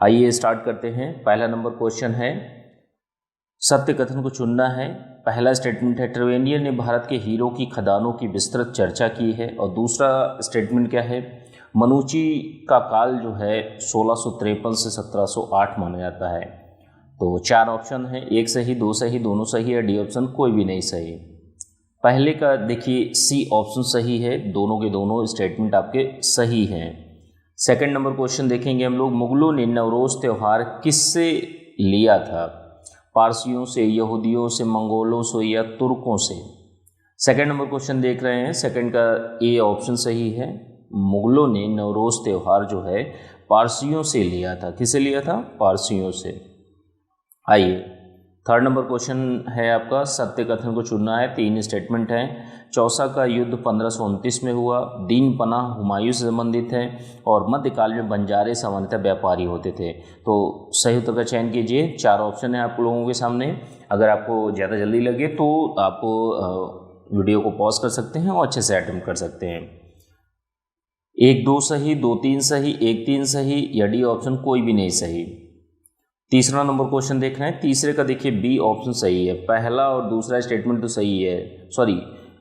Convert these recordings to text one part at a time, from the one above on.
आइए स्टार्ट करते हैं। पहला नंबर क्वेश्चन है, सत्य कथन को चुनना है। पहला स्टेटमेंट है, ट्रेवेनियर ने भारत के हीरो की खदानों की विस्तृत चर्चा की है। और दूसरा स्टेटमेंट क्या है, मनुची का काल जो है 1653 से 1708 माना जाता है। तो चार ऑप्शन है, एक सही, दो सही, दोनों सही या डी ऑप्शन कोई भी नहीं सही। पहले का देखिए सी ऑप्शन सही है, दोनों के दोनों स्टेटमेंट आपके सही हैं। सेकंड नंबर क्वेश्चन देखेंगे हम लोग, मुगलों ने नवरोज़ त्यौहार किससे लिया था? पारसियों से, यहूदियों से, मंगोलों से या तुर्कों से? सेकंड नंबर क्वेश्चन देख रहे हैं, सेकंड का ए ऑप्शन सही है। मुगलों ने नवरोज़ त्यौहार जो है पारसियों से लिया था। किसे लिया था? पारसियों से। आइए थर्ड नंबर क्वेश्चन है आपका, सत्य कथन को चुनना है। तीन स्टेटमेंट हैं। चौसा का युद्ध 1529 में हुआ, दीन पनाह हुमायूं से संबंधित है, और मध्यकाल में बंजारे सामान्यतः व्यापारी होते थे। तो सही उत्तर का चयन कीजिए। चार ऑप्शन है आप लोगों के सामने। अगर आपको ज़्यादा जल्दी लगे तो आप वीडियो को पॉज कर सकते हैं और अच्छे से अटेम्प्ट कर सकते हैं। एक दो सही, दो तीन सही, एक तीन सही या डी ऑप्शन कोई भी नहीं सही। तीसरा नंबर क्वेश्चन देख रहे हैं। तीसरे का देखिए बी ऑप्शन सही है। पहला और दूसरा स्टेटमेंट तो सही है, सॉरी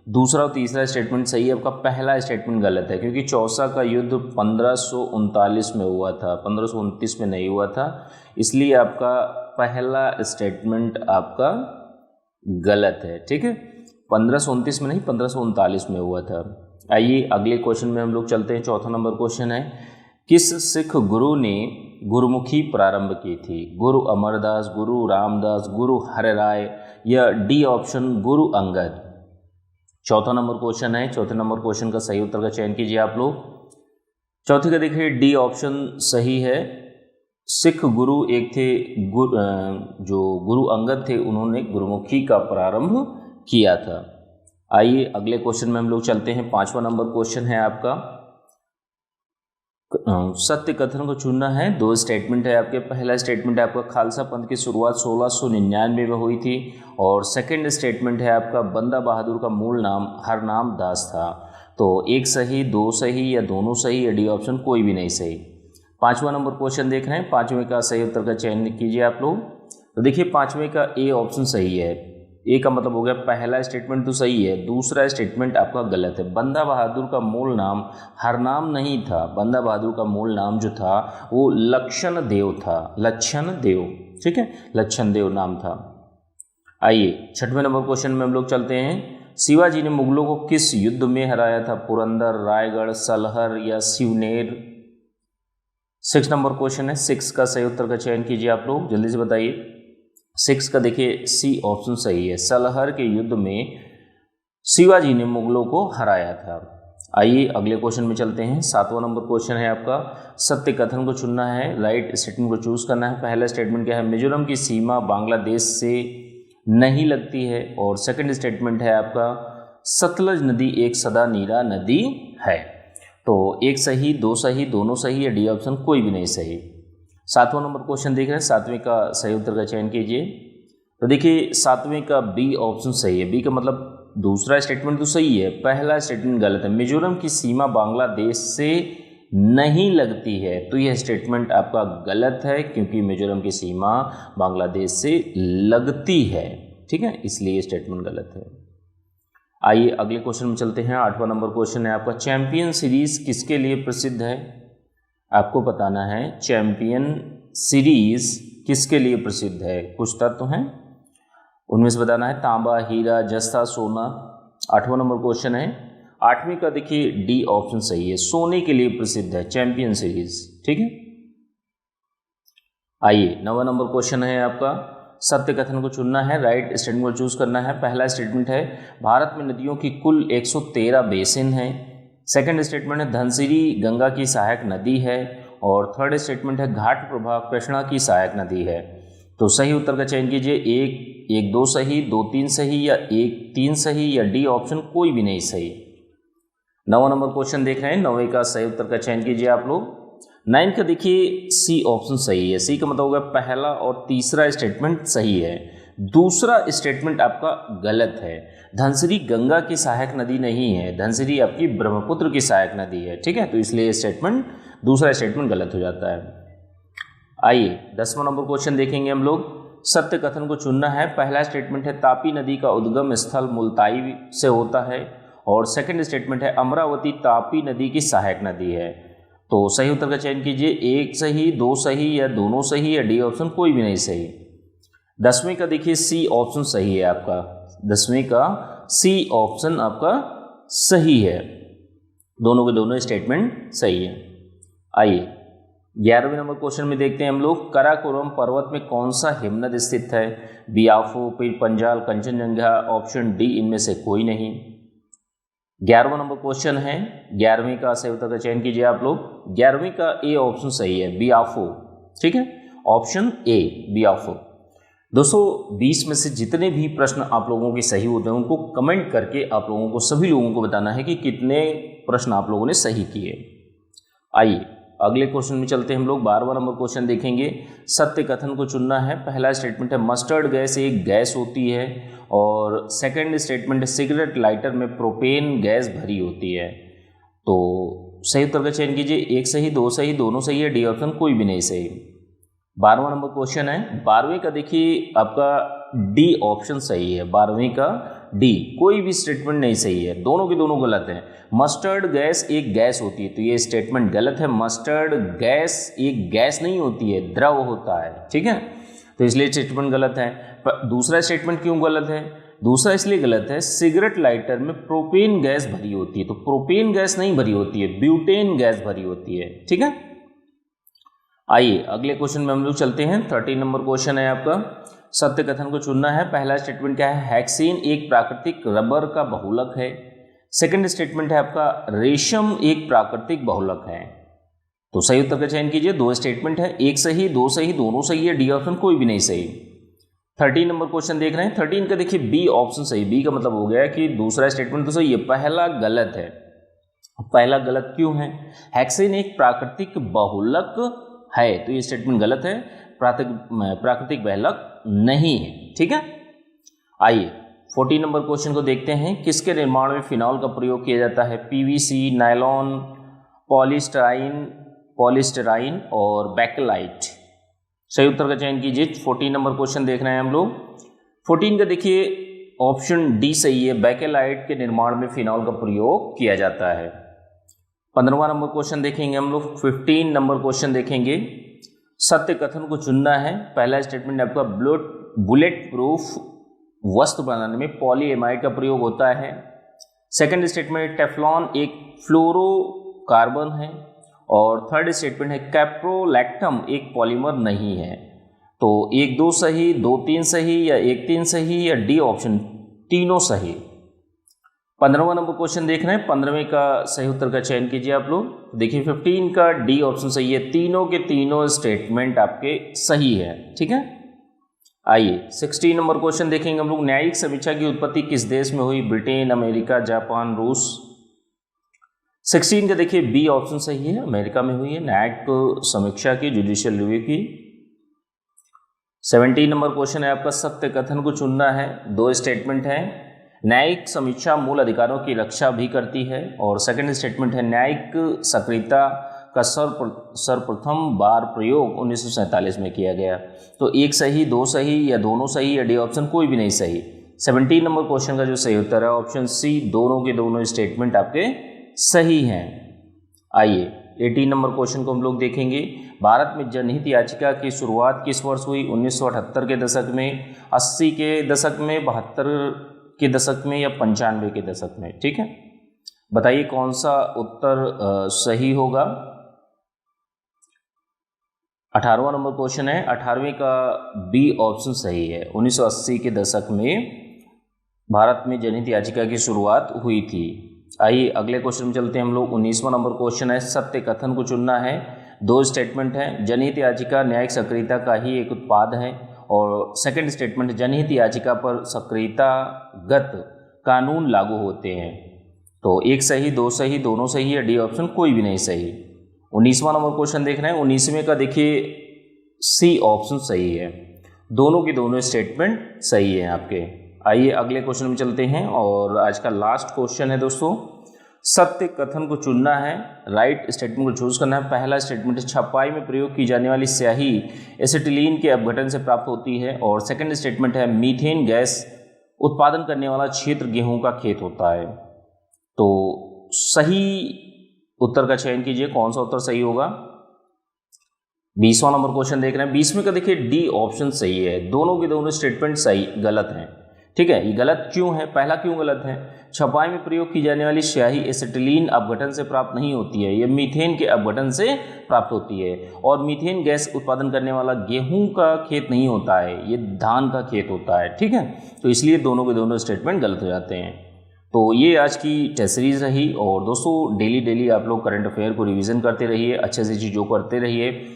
दूसरा और तीसरा स्टेटमेंट सही है। आपका पहला स्टेटमेंट गलत है, क्योंकि चौसा का युद्ध 1539 में हुआ था, 1529 में नहीं हुआ था। इसलिए आपका पहला स्टेटमेंट आपका गलत है। ठीक है, 1529 में नहीं, 1539 में हुआ था। आइए अगले क्वेश्चन में हम लोग चलते हैं। चौथा नंबर क्वेश्चन है, किस सिख गुरु ने गुरुमुखी प्रारंभ की थी? गुरु अमरदास, गुरु रामदास, गुरु हरिराय या डी ऑप्शन गुरु अंगद? चौथा नंबर क्वेश्चन है। चौथे नंबर क्वेश्चन का सही उत्तर का चयन कीजिए आप लोग। चौथे का देखिए डी ऑप्शन सही है। सिख गुरु एक थे, जो गुरु अंगद थे, उन्होंने गुरुमुखी का प्रारंभ किया था। आइए अगले क्वेश्चन में हम लोग चलते हैं। पांचवा नंबर क्वेश्चन है आपका, सत्य कथन को चुनना है। दो स्टेटमेंट है आपके। पहला स्टेटमेंट है आपका, खालसा पंथ की शुरुआत 1699 में हुई थी, और सेकंड स्टेटमेंट है आपका, बंदा बहादुर का मूल नाम हरनाम दास था। तो एक सही, दो सही या दोनों सही या डी ऑप्शन कोई भी नहीं सही। पांचवा नंबर क्वेश्चन देख रहे हैं। पांचवें का सही उत्तर का चयन कीजिए आप लोग। तो देखिए पांचवें का ए ऑप्शन सही है। ए का मतलब हो गया पहला स्टेटमेंट तो सही है, दूसरा स्टेटमेंट आपका गलत है। बंदा बहादुर का मूल नाम हरनाम नहीं था। बंदा बहादुर का मूल नाम जो था वो लक्षण देव था, लक्षण देव। ठीक है, लक्षण देव नाम था। आइए छठवें नंबर क्वेश्चन में हम लोग चलते हैं। शिवाजी ने मुगलों को किस युद्ध में हराया था? पुरंदर, रायगढ़, सलहर या शिवनेर? सिक्स नंबर क्वेश्चन है। सिक्स का सही उत्तर का चयन कीजिए आप लोग, जल्दी से बताइए। सिक्स का देखिए सी ऑप्शन सही है। सलहर के युद्ध में शिवाजी ने मुगलों को हराया था। आइए अगले क्वेश्चन में चलते हैं। सातवां नंबर क्वेश्चन है आपका, सत्य कथन को चुनना है, राइट स्टेटमेंट को चूज करना है। पहला स्टेटमेंट क्या है, मिजोरम की सीमा बांग्लादेश से नहीं लगती है, और सेकंड स्टेटमेंट है आपका, सतलज नदी एक सदा नीरा नदी है। तो एक सही, दो सही, दोनों सही या डी ऑप्शन कोई भी नहीं सही। सातवां नंबर क्वेश्चन देख रहे हैं। सातवें का सही उत्तर का चयन कीजिए। तो देखिए सातवें का बी ऑप्शन सही है। बी का मतलब दूसरा स्टेटमेंट तो सही है, पहला स्टेटमेंट गलत है। मिजोरम की सीमा बांग्लादेश से नहीं लगती है, तो यह स्टेटमेंट आपका गलत है, क्योंकि मिजोरम की सीमा बांग्लादेश से लगती है। ठीक है, इसलिए ये स्टेटमेंट गलत है। आइए अगले क्वेश्चन में चलते हैं। आठवां नंबर क्वेश्चन है आपका, चैंपियन सीरीज किसके लिए प्रसिद्ध है? आपको बताना है चैंपियन सीरीज किसके लिए प्रसिद्ध है। कुछ तत्व हैं, उनमें से बताना है तांबा, हीरा, जस्ता, सोना। आठवां नंबर क्वेश्चन है। आठवीं का देखिए डी ऑप्शन सही है, सोने के लिए प्रसिद्ध है चैंपियन सीरीज। ठीक है, आइए नौवां नंबर क्वेश्चन है आपका, सत्य कथन को चुनना है, राइट स्टेटमेंट को चूज करना है। पहला स्टेटमेंट है, भारत में नदियों की कुल 113 बेसिन है। सेकंड स्टेटमेंट है, धनसिरी गंगा की सहायक नदी है, और थर्ड स्टेटमेंट है, घाट प्रभा कृष्णा की सहायक नदी है। तो सही उत्तर का चयन कीजिए। एक दो सही, दो तीन सही या एक तीन सही या डी ऑप्शन कोई भी नहीं सही। नौवां नंबर क्वेश्चन देख रहे हैं। नौवें का सही उत्तर का चयन कीजिए आप लोग। 9 का देखिए सी ऑप्शन सही है। सी का मतलब होगा पहला और तीसरा स्टेटमेंट सही है, दूसरा स्टेटमेंट आपका गलत है। धनसिरी गंगा की सहायक नदी नहीं है, धनसिरी आपकी ब्रह्मपुत्र की सहायक नदी है। ठीक है, तो इसलिए स्टेटमेंट दूसरा स्टेटमेंट गलत हो जाता है। आइए 10वां नंबर क्वेश्चन देखेंगे हम लोग। सत्य कथन को चुनना है। पहला स्टेटमेंट है तापी नदी का उद्गम स्थल मुल्ताई से होता है, और सेकंड स्टेटमेंट है अमरावती तापी नदी की सहायक नदी है। तो सही उत्तर का चयन कीजिए, एक सही, दो सही, या दोनों सही, या डी ऑप्शन कोई भी नहीं सही। 10वीं का देखिए सी ऑप्शन सही है आपका, 10वीं का सी ऑप्शन आपका सही है, दोनों के दोनों स्टेटमेंट सही है। आइए 11वें नंबर क्वेश्चन में देखते हैं हम लोग। काराकोरम पर्वत में कौन सा हिमनद स्थित है? बियाफो, पीर पंजाल, कंचनजंगा, ऑप्शन डी इनमें से कोई नहीं। 11वां नंबर क्वेश्चन है, 11वीं का सही उत्तर का चयन कीजिए आप लोग। 11वीं का ए ऑप्शन सही है, बियाफो, ठीक है, ऑप्शन ए बियाफो। दोस्तों 20 में से जितने भी प्रश्न आप लोगों के सही होते हैं उनको कमेंट करके आप लोगों को, सभी लोगों को बताना है कि कितने प्रश्न आप लोगों ने सही किए। आइए अगले क्वेश्चन में चलते हैं हम लोग। 12वां नंबर क्वेश्चन देखेंगे। सत्य कथन को चुनना है। पहला स्टेटमेंट है मस्टर्ड गैस एक गैस होती है, और सेकंड स्टेटमेंट है सिगरेट लाइटर में प्रोपेन गैस भरी होती है। तो सही उत्तर का चयन कीजिए, एक सही, दो सही, दोनों सही, है डी ऑप्शन कोई भी नहीं सही। 12वां नंबर क्वेश्चन है। 12वीं का देखिए आपका डी ऑप्शन सही है, 12वीं का डी, कोई भी स्टेटमेंट नहीं सही है, दोनों के दोनों गलत हैं। मस्टर्ड गैस एक गैस होती है, तो ये स्टेटमेंट गलत है। मस्टर्ड गैस एक गैस नहीं होती है, द्रव होता है, ठीक है, तो इसलिए स्टेटमेंट गलत है। दूसरा स्टेटमेंट क्यों गलत है? दूसरा इसलिए गलत है, सिगरेट लाइटर में प्रोपेन गैस भरी होती है, तो प्रोपेन गैस नहीं भरी होती है, ब्यूटेन गैस भरी होती है, ठीक है। आइए अगले क्वेश्चन में हम लोग चलते हैं। 13 नंबर क्वेश्चन है आपका। सत्य कथन को चुनना है। पहला स्टेटमेंट क्या है? हेक्सेन एक प्राकृतिक रबर का बहुलक है। सेकंड स्टेटमेंट है आपका रेशम एक प्राकृतिक बहुलक है। तो सही उत्तर का चयन कीजिए, दो स्टेटमेंट है, एक सही, दो सही, दोनों सही, है डी ऑप्शन कोई भी नहीं सही। 13 नंबर क्वेश्चन देख रहे हैं। 13 का देखिए बी ऑप्शन सही। बी का मतलब हो गया कि दूसरा स्टेटमेंट तो सही है, पहला गलत है। पहला गलत क्यों है? हेक्सेन एक प्राकृतिक बहुलक है, तो ये स्टेटमेंट गलत है, प्राकृतिक बहुलक नहीं है, ठीक है। आइए 14 नंबर क्वेश्चन को देखते हैं। किसके निर्माण में फिनॉल का प्रयोग किया जाता है? पीवीसी, नायलॉन, पॉलीस्टराइन और बैकेलाइट। सही उत्तर का चयन कीजिए। 14 नंबर क्वेश्चन देख रहे हैं हम लोग। 14 का देखिए ऑप्शन डी सही है, बैकेलाइट के निर्माण में फिनॉल का प्रयोग किया जाता है। 15वां नंबर क्वेश्चन देखेंगे हम लोग। 15 नंबर क्वेश्चन देखेंगे। सत्य कथन को चुनना है। पहला स्टेटमेंट आपका बुलेट प्रूफ वस्त्र बनाने में पॉलीएमाइड का प्रयोग होता है। सेकंड स्टेटमेंट टेफ्लॉन एक फ्लोरोकार्बन है, और थर्ड स्टेटमेंट है कैप्रोलैक्टम एक पॉलीमर नहीं है। तो 1 2 सही, 2 3 सही, या 1 3 सही, या डी ऑप्शन तीनों सही। 15वां नंबर क्वेश्चन देख रहे हैं। 15वें का सही उत्तर का चयन कीजिए आप लोग। देखिए 15 का डी ऑप्शन सही है, तीनों के तीनों स्टेटमेंट आपके सही है, ठीक है। आइए 16 नंबर क्वेश्चन देखेंगे हम लोग। न्यायिक समीक्षा की उत्पत्ति किस देश में हुई? ब्रिटेन, अमेरिका, जापान, रूस। 16 का देखिए बी ऑप्शन सही है, अमेरिका में हुई है न्यायिक समीक्षा की, जुडिशियल रिव्यू की। 17 नंबर क्वेश्चन है आपका। सत्य कथन को चुनना है। दो स्टेटमेंट है, न्यायिक समीक्षा मूल अधिकारों की रक्षा भी करती है, और सेकंड स्टेटमेंट है न्यायिक सक्रियता का सर्वप्रथम बार प्रयोग 1947 में किया गया। तो एक सही, दो सही, या दोनों सही, या डी ऑप्शन कोई भी नहीं सही। 17 नंबर क्वेश्चन का जो सही उत्तर है ऑप्शन सी, दोनों के दोनों स्टेटमेंट आपके सही हैं। आइए 18 नंबर क्वेश्चन को हम लोग देखेंगे। भारत में जनहित याचिका की शुरुआत किस वर्ष हुई? 1978 के दशक में, 80 के दशक में, 72 के दशक में, या 95 के दशक में, ठीक है। बताइए कौन सा उत्तर सही होगा। 18वां नंबर क्वेश्चन है। 18वें का बी ऑप्शन सही है, 1980 के दशक में भारत में जनहित याचिका की शुरुआत हुई थी। आइए अगले क्वेश्चन में चलते हैं हम लोग। 19वां नंबर क्वेश्चन है। सत्य कथन को चुनना है। दो स्टेटमेंट है, जनहित याचिका न्यायिक सक्रियता का ही एक उत्पाद है, और सेकंड स्टेटमेंट जनहित याचिका पर सक्रियतागत कानून लागू होते हैं। तो एक सही, दो सही, दोनों सही, है डी ऑप्शन कोई भी नहीं सही। 19वां नंबर क्वेश्चन देख रहे हैं। 19वें का देखिए सी ऑप्शन सही है, दोनों के दोनों स्टेटमेंट सही है आपके। आइए अगले क्वेश्चन में चलते हैं, और आज का लास्ट क्वेश्चन है दोस्तों। सत्य कथन को चुनना है, राइट स्टेटमेंट को चूज करना है। पहला स्टेटमेंट है छपाई में प्रयोग की जाने वाली स्याही एसिटिलीन के अपघटन से प्राप्त होती है। और सेकंड स्टेटमेंट है मीथेन गैस उत्पादन करने वाला क्षेत्र गेहूं का खेत होता है। तो सही उत्तर का चयन कीजिए, कौन सा उत्तर सही होगा। 20वां नंबर क्वेश्चन देख रहे हैं। 20वें का देखिए डी ऑप्शन सही है, दोनों के दोनों स्टेटमेंट सही गलत हैं। ठीक है, ये गलत क्यों है, पहला क्यों गलत है, छपाई में प्रयोग की जाने वाली स्याही एसिटिलीन अपघटन से प्राप्त नहीं होती है, यह मीथेन के अपघटन से प्राप्त होती है। और मीथेन गैस उत्पादन करने वाला गेहूं का खेत नहीं होता है, ये धान का खेत होता है। ठीक है, तो इसलिए दोनों के दोनों स्टेटमेंट गलत हो जाते हैं। तो ये आज की टेस्ट सीरीज रही। और दोस्तों डेली आप लोग करंट अफेयर को रिवीजन करते रहिए, अच्छे से चीज़ों करते रहिए।